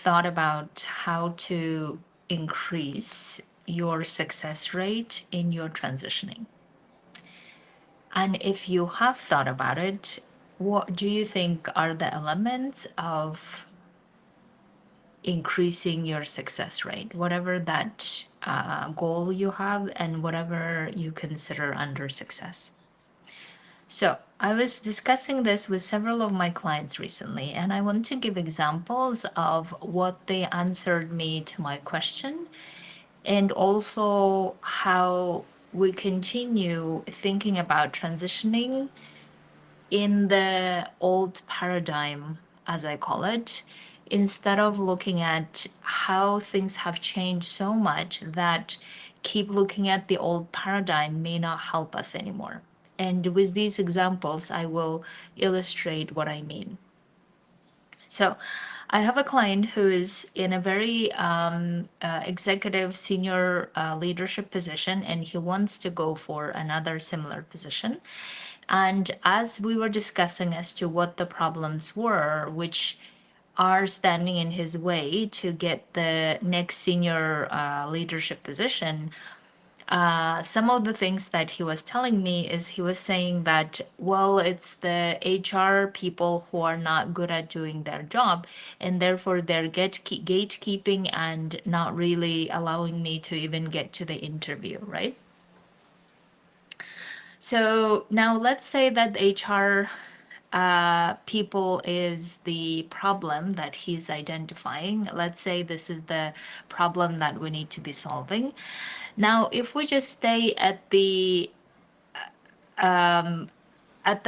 thought about how to increase your success rate in your transitioning? And if you have thought about it, what do you think are the elements of increasing your success rate, whatever that goal you have and whatever you consider under success? So I was discussing this with several of my clients recently, and I want to give examples of what they answered me to my question, and also how we continue thinking about transitioning in the old paradigm, as I call it, instead of looking at how things have changed so much that keep looking at the old paradigm may not help us anymore. And with these examples, I will illustrate what I mean. So I have a client who is in a very executive senior leadership position, and he wants to go for another similar position. And as we were discussing as to what the problems were, which are standing in his way to get the next senior leadership position, some of the things that he was telling me is he was saying that, well, it's the HR people who are not good at doing their job, and therefore they're gatekeeping and not really allowing me to even get to the interview, right? So now let's say that HR people is the problem that he's identifying. Let's say this is the problem that we need to be solving. Now, if we just stay at the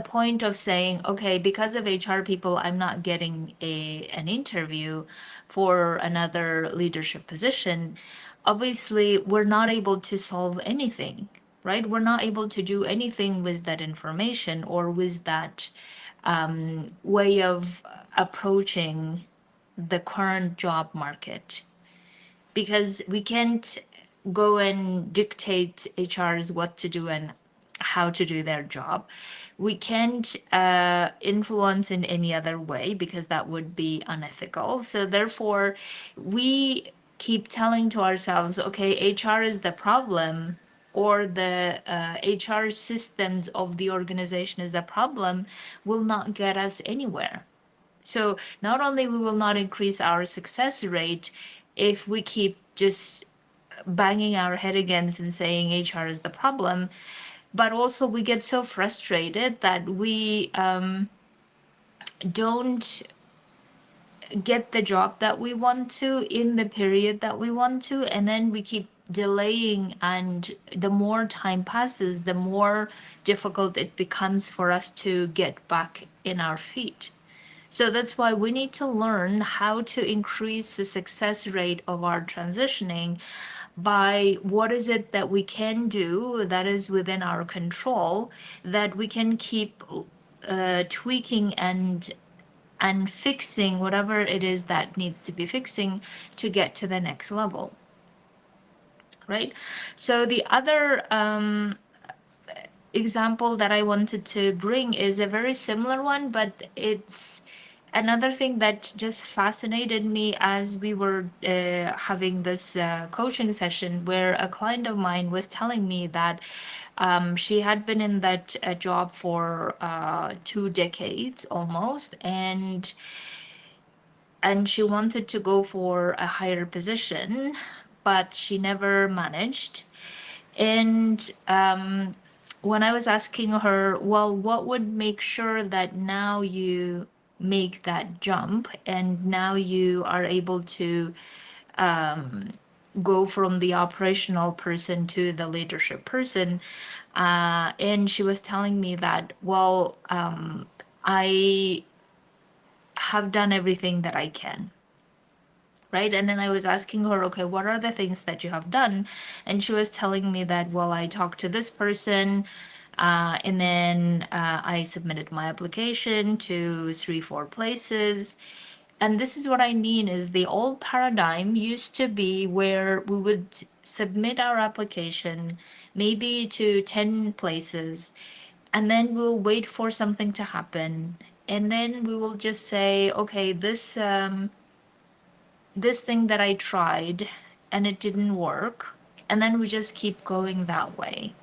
point of saying, okay, because of HR people, I'm not getting an interview for another leadership position, obviously we're not able to solve anything, right? We're not able to do anything with that information or with that way of approaching the current job market, because we can't go and dictate HRs what to do and how to do their job. We can't influence in any other way because that would be unethical. So therefore, we keep telling to ourselves, okay, HR is the problem, or the HR systems of the organization is a problem, will not get us anywhere. So not only we will not increase our success rate if we keep just banging our head against and saying HR is the problem, but also we get so frustrated that we don't get the job that we want to in the period that we want to, and then we keep delaying, and the more time passes, the more difficult it becomes for us to get back in our feet. So that's why we need to learn how to increase the success rate of our transitioning by what is it that we can do that is within our control, that we can keep tweaking and fixing whatever it is that needs to be fixing to get to the next level, right? So the other example that I wanted to bring is a very similar one, but it's another thing that just fascinated me as we were having this coaching session, where a client of mine was telling me that she had been in that job for 2 decades almost, and she wanted to go for a higher position, but she never managed. And when I was asking her, well, what would make sure that now you make that jump and now you are able to go from the operational person to the leadership person? And she was telling me that, well, I have done everything that I can. Right. And then I was asking her, okay, what are the things that you have done? And she was telling me that, well, I talked to this person, and then I submitted my application to 3, 4 places. And this is what I mean is the old paradigm used to be where we would submit our application maybe to 10 places, and then we'll wait for something to happen. And then we will just say, okay, this this thing that I tried and it didn't work. And then we just keep going that way.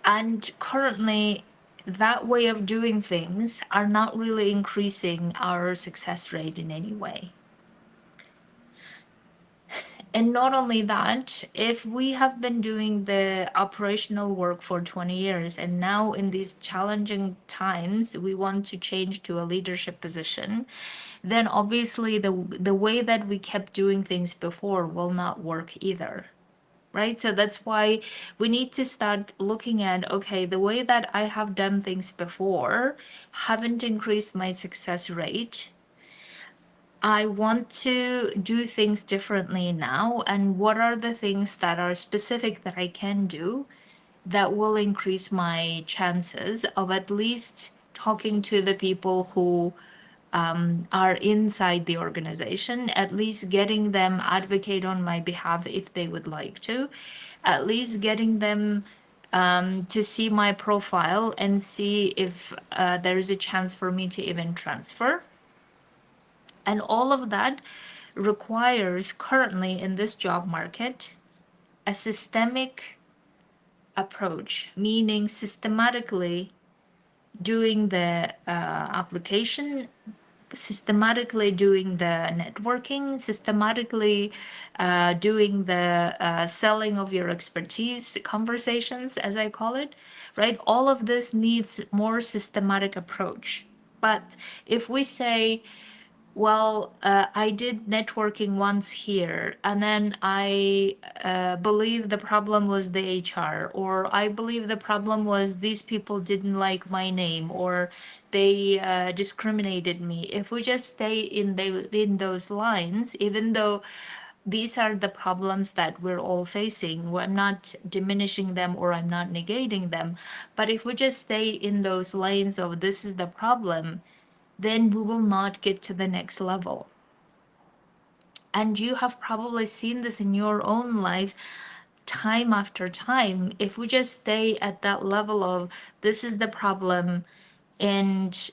And currently, that way of doing things are not really increasing our success rate in any way. And not only that, if we have been doing the operational work for 20 years and now in these challenging times we want to change to a leadership position, then obviously the way that we kept doing things before will not work either. Right? So that's why we need to start looking at, okay, the way that I have done things before haven't increased my success rate. I want to do things differently now. And what are the things that are specific that I can do that will increase my chances of at least talking to the people who are inside the organization, at least getting them advocate on my behalf if they would like to, at least getting them to see my profile and see if there is a chance for me to even transfer. And all of that requires currently in this job market a systemic approach, meaning systematically doing the application, systematically doing the networking, systematically doing the selling of your expertise conversations, as I call it, right? All of this needs more systematic approach. But if we say, well, I did networking once here, and then I believe the problem was the HR, or I believe the problem was these people didn't like my name, or they discriminated me. If we just stay in those lines, even though these are the problems that we're all facing, I'm not diminishing them or I'm not negating them, but if we just stay in those lanes of this is the problem, then we will not get to the next level. And you have probably seen this in your own life time after time. If we just stay at that level of this is the problem and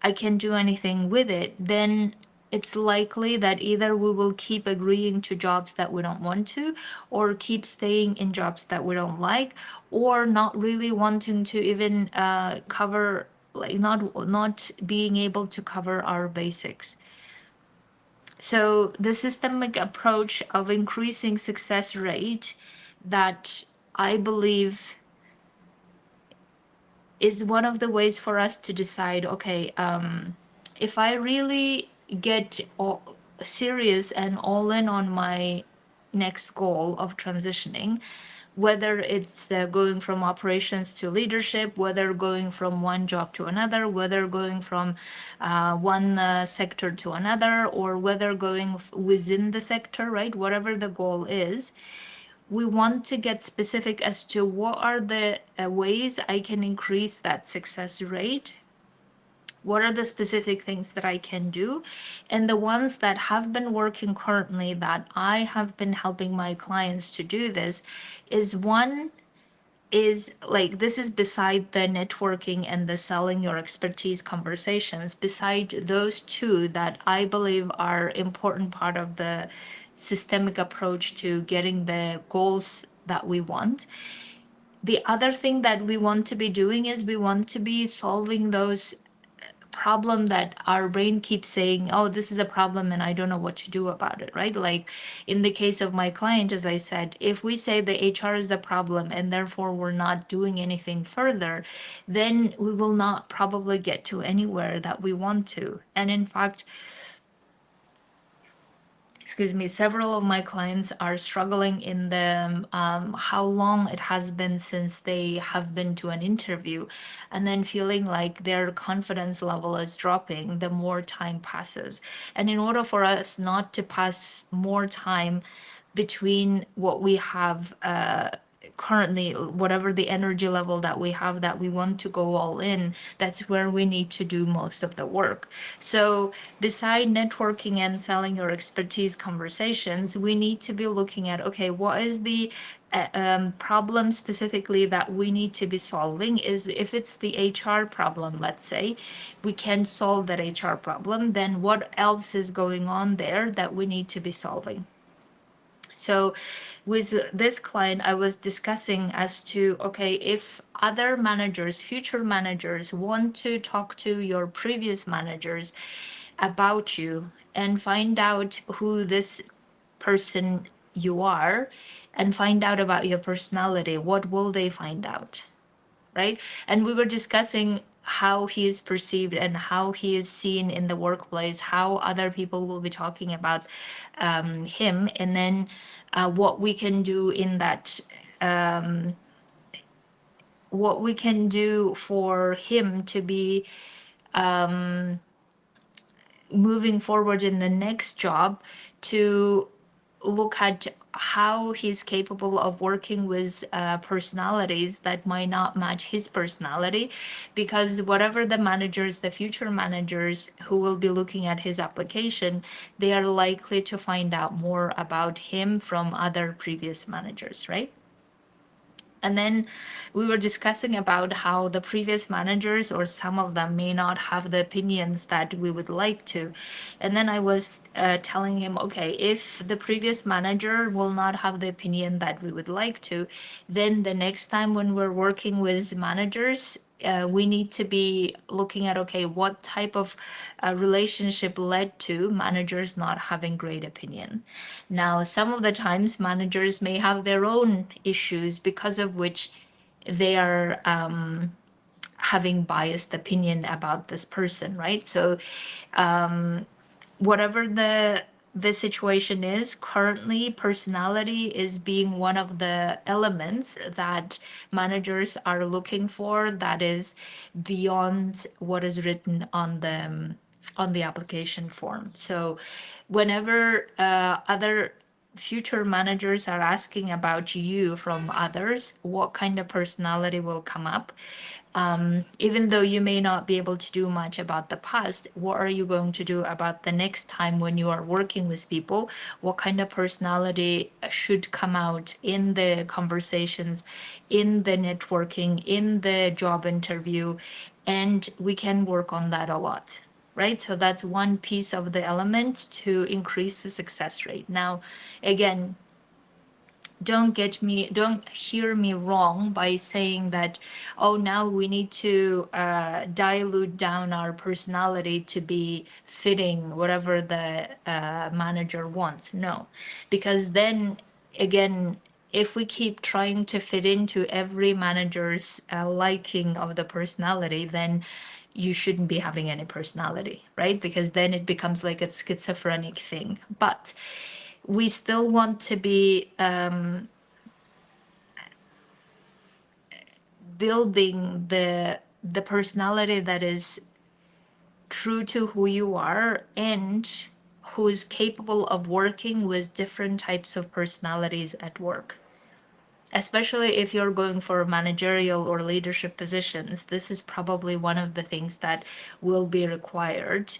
I can't do anything with it, then it's likely that either we will keep agreeing to jobs that we don't want to, or keep staying in jobs that we don't like, or not really wanting to even cover, like not being able to cover our basics. So the systemic approach of increasing success rate that I believe is one of the ways for us to decide, okay, if I really get serious and all in on my next goal of transitioning, whether it's going from operations to leadership, whether going from one job to another, whether going from one sector to another, or whether going within the sector, right? Whatever the goal is, we want to get specific as to what are the ways I can increase that success rate. What are the specific things that I can do? And the ones that have been working currently that I have been helping my clients to do this is one is like this is beside the networking and the selling your expertise conversations, beside those two that I believe are important part of the systemic approach to getting the goals that we want. The other thing that we want to be doing is we want to be solving those problem that our brain keeps saying, oh, this is a problem and I don't know what to do about it, right? Like in the case of my client, as I said, if we say the HR is the problem and therefore we're not doing anything further, then we will not probably get to anywhere that we want to. And in fact, excuse me, several of my clients are struggling in the how long it has been since they have been to an interview, and then feeling like their confidence level is dropping the more time passes. And in order for us not to pass more time between what we have currently, whatever the energy level that we have, that we want to go all in, that's where we need to do most of the work. So beside networking and selling your expertise conversations, we need to be looking at, okay, what is the problem specifically that we need to be solving? Is if it's the HR problem, let's say, we can solve that HR problem, then what else is going on there that we need to be solving? So with this client, I was discussing as to, okay, if other managers, future managers want to talk to your previous managers about you and find out who this person you are and find out about your personality, what will they find out? Right? And we were discussing how he is perceived and how he is seen in the workplace, how other people will be talking about him, and then what we can do in that, what we can do for him to be moving forward in the next job, to look at how he's capable of working with personalities that might not match his personality, because whatever the managers, the future managers who will be looking at his application, they are likely to find out more about him from other previous managers, right? And then we were discussing about how the previous managers, or some of them, may not have the opinions that we would like to. And then I was telling him, okay, if the previous manager will not have the opinion that we would like to, then the next time when we're working with managers, we need to be looking at, okay, what type of relationship led to managers not having great opinion. Now, some of the times managers may have their own issues because of which they are having biased opinion about this person, right? So whatever the situation is currently, personality is being one of the elements that managers are looking for, that is beyond what is written on the application form. So whenever other future managers are asking about you from others, what kind of personality will come up? Even though you may not be able to do much about the past, what are you going to do about the next time when you are working with people? What kind of personality should come out in the conversations, in the networking, in the job interview? And we can work on that a lot, right? So that's one piece of the element to increase the success rate. Now, again, don't hear me wrong by saying that, oh, now we need to dilute down our personality to be fitting whatever the manager wants. No, because then again, if we keep trying to fit into every manager's liking of the personality, then you shouldn't be having any personality, right? Because then it becomes like a schizophrenic thing. But we still want to be building the personality that is true to who you are and who is capable of working with different types of personalities at work. Especially if you're going for managerial or leadership positions, this is probably one of the things that will be required.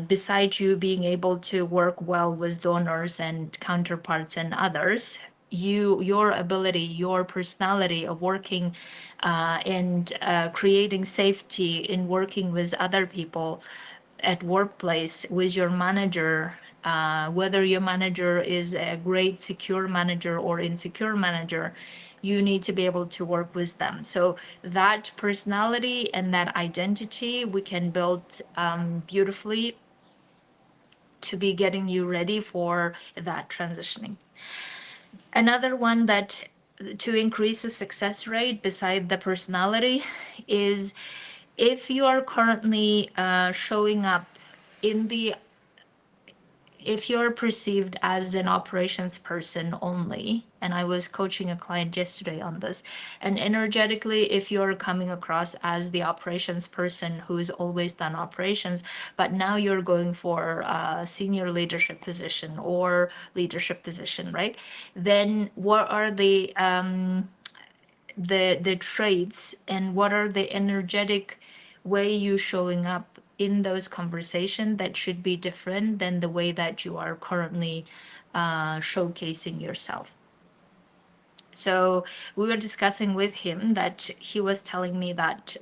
Besides you being able to work well with donors and counterparts and others, your ability, your personality of working and creating safety in working with other people at workplace with your manager, whether your manager is a great secure manager or insecure manager, you need to be able to work with them. So that personality and that identity we can build beautifully to be getting you ready for that transitioning. Another one that to increase the success rate beside the personality is if you are currently showing up in the if you're perceived as an operations person only, and I was coaching a client yesterday on this, and energetically, if you're coming across as the operations person who's always done operations, but now you're going for a senior leadership position or leadership position, right? Then what are the traits, and what are the energetic way you showing up in those conversations that should be different than the way that you are currently showcasing yourself. So we were discussing with him that he was telling me that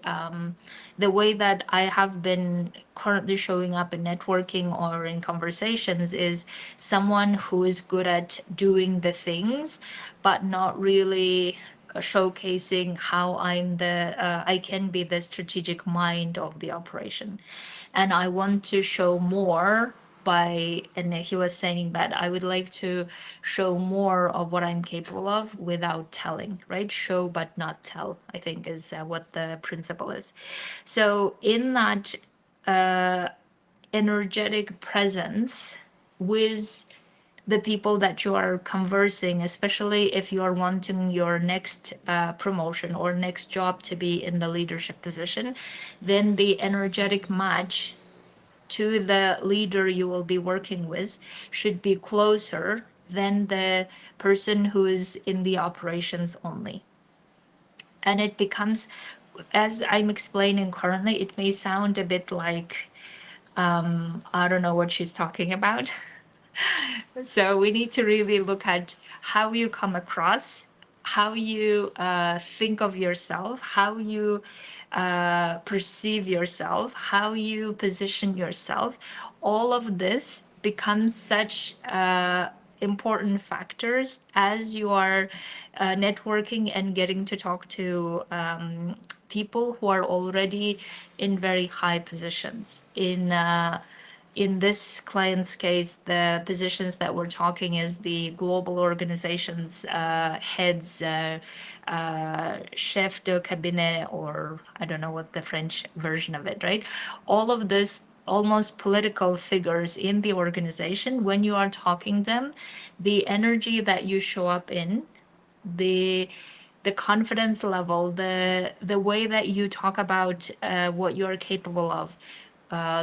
the way that I have been currently showing up in networking or in conversations is someone who is good at doing the things, but not really showcasing how I can be the strategic mind of the operation. And I want to show more by, and he was saying that I would like to show more of what I'm capable of without telling, right? Show but not tell, I think is what the principle is. So in that energetic presence with the people that you are conversing, especially if you are wanting your next promotion or next job to be in the leadership position, then the energetic match to the leader you will be working with should be closer than the person who is in the operations only. And it becomes, as I'm explaining currently, it may sound a bit like I don't know what she's talking about. So we need to really look at how you come across, how you think of yourself, how you perceive yourself, how you position yourself. All of this becomes such important factors as you are networking and getting to talk to people who are already in very high positions in this client's case, the positions that we're talking is the global organization's heads, chef de cabinet, or I don't know what the French version of it, right? All of this almost political figures in the organization, when you are talking them, the energy that you show up in, the the confidence level, the way that you talk about what you're capable of,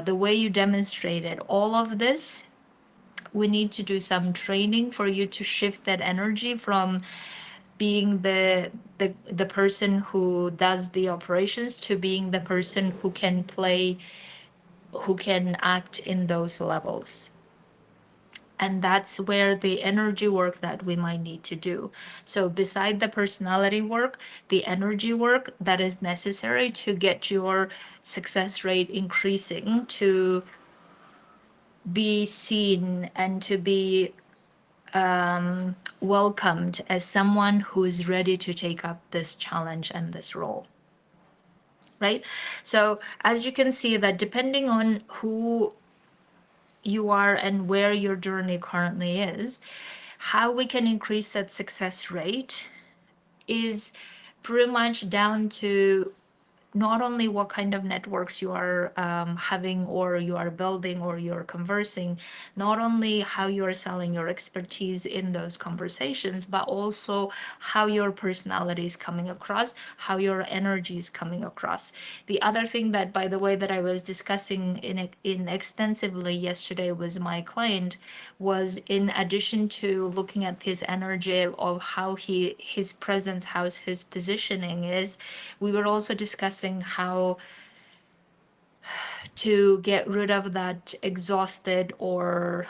the way you demonstrate it, all of this, we need to do some training for you to shift that energy from being the person who does the operations to being the person who can play, who can act in those levels. And that's where the energy work that we might need to do. So beside the personality work, the energy work that is necessary to get your success rate increasing, to be seen and to be welcomed as someone who is ready to take up this challenge and this role, right? So as you can see, that depending on who you are and where your journey currently is, how we can increase that success rate is pretty much down to not only what kind of networks you are having or you are building or you're conversing, not only how you are selling your expertise in those conversations, but also how your personality is coming across, how your energy is coming across. The other thing that, by the way, that I was discussing in extensively yesterday with my client was, in addition to looking at his energy of how his presence, how his positioning is, we were also discussing how to get rid of that exhausted or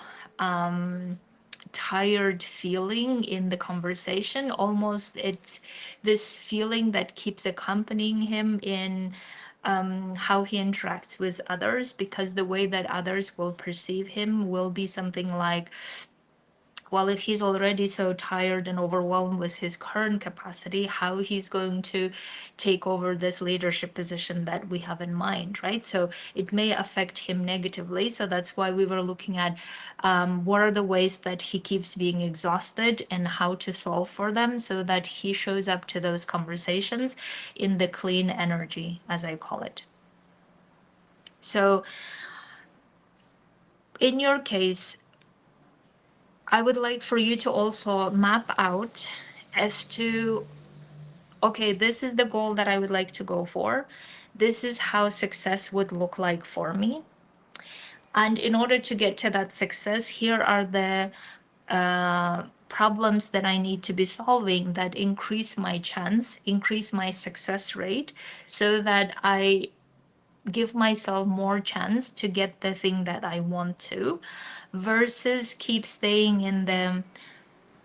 tired feeling in the conversation. Almost it's this feeling that keeps accompanying him in how he interacts with others, because the way that others will perceive him will be something like, well, if he's already so tired and overwhelmed with his current capacity, how he's going to take over this leadership position that we have in mind, right? So it may affect him negatively. So that's why we were looking at what are the ways that he keeps being exhausted and how to solve for them so that he shows up to those conversations in the clean energy, as I call it. So in your case, I would like for you to also map out as to, okay, this is the goal that I would like to go for. This is how success would look like for me. And in order to get to that success, here are the problems that I need to be solving that increase my chance, increase my success rate, so that I give myself more chance to get the thing that I want to, versus keep staying in the,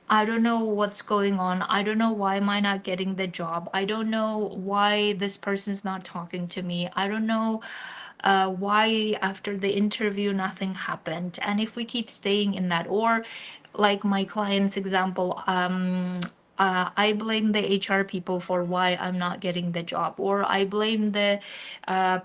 I don't know what's going on. I don't know why am I not getting the job. I don't know why this person's not talking to me. I don't know why after the interview nothing happened. And if we keep staying in that, or like my client's example, I blame the HR people for why I'm not getting the job, or I blame the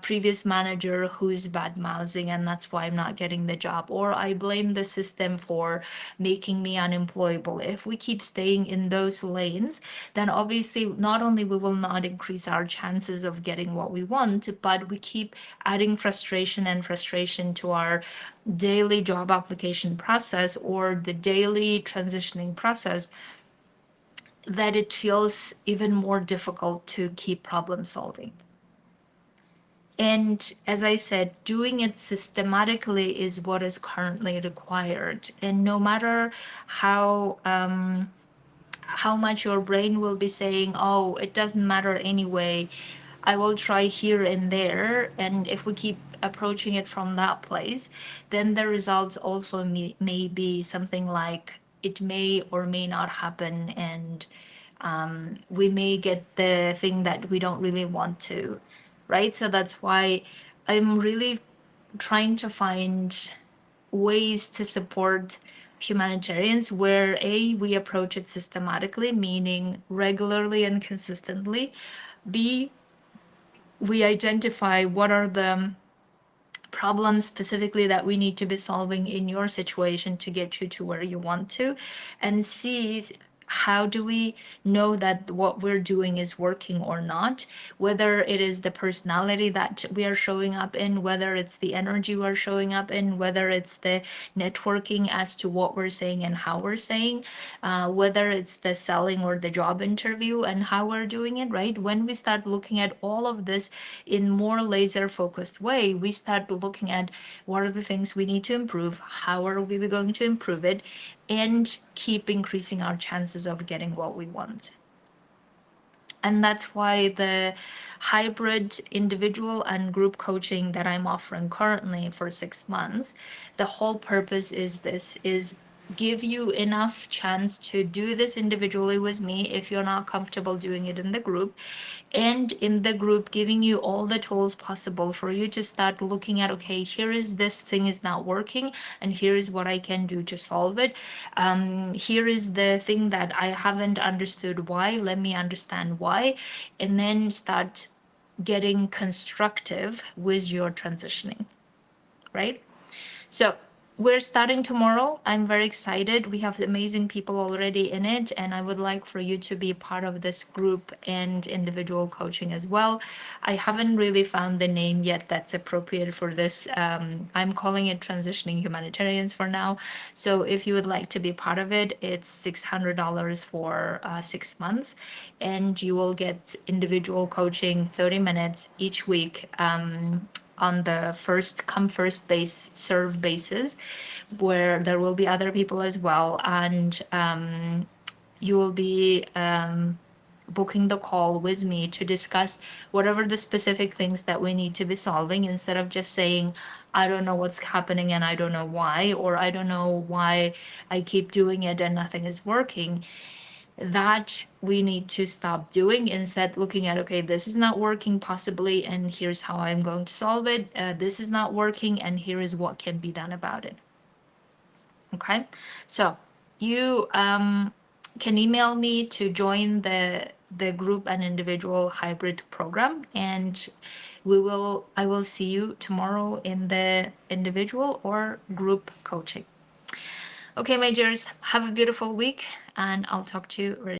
previous manager who's bad mouthing and that's why I'm not getting the job, or I blame the system for making me unemployable. If we keep staying in those lanes, then obviously not only we will not increase our chances of getting what we want, but we keep adding frustration to our daily job application process or the daily transitioning process, that it feels even more difficult to keep problem solving. And as I said, doing it systematically is what is currently required. And no matter how much your brain will be saying, oh, it doesn't matter anyway, I will try here and there. And if we keep approaching it from that place, then the results also may be something like it may or may not happen. And we may get the thing that we don't really want to, right? So that's why I'm really trying to find ways to support humanitarians where we approach it systematically, meaning regularly and consistently. B, we identify what are the problems specifically that we need to be solving in your situation to get you to where you want to. And C, how do we know that what we're doing is working or not? Whether it is the personality that we are showing up in, whether it's the energy we're showing up in, whether it's the networking as to what we're saying and how we're saying, whether it's the selling or the job interview and how we're doing it, right? When we start looking at all of this in more laser focused way, we start looking at what are the things we need to improve, how are we going to improve it, and keep increasing our chances of getting what we want. And that's why the hybrid individual and group coaching that I'm offering currently for 6 months, the whole purpose is this, is give you enough chance to do this individually with me if you're not comfortable doing it in the group, and in the group giving you all the tools possible for you to start looking at, okay, here is this thing is not working and here is what I can do to solve it. Here is the thing that I haven't understood why, let me understand why, and then start getting constructive with your transitioning, right? So we're starting tomorrow. I'm very excited. We have amazing people already in it, and I would like for you to be part of this group and individual coaching as well. I haven't really found the name yet that's appropriate for this. I'm calling it Transitioning Humanitarians for now. So if you would like to be part of it, it's $600 for 6 months, and you will get individual coaching 30 minutes each week. On the first come first base serve basis, where there will be other people as well, and you will be booking the call with me to discuss whatever the specific things that we need to be solving, instead of just saying I don't know what's happening and I don't know why, or I don't know why I keep doing it and nothing is working. That we need to stop doing, instead looking at, okay, this is not working possibly, and here's how I'm going to solve it. This is not working, and here is what can be done about it. Okay, so you can email me to join the group and individual hybrid program, and I will see you tomorrow in the individual or group coaching. Okay, my dears, have a beautiful week, and I'll talk to you very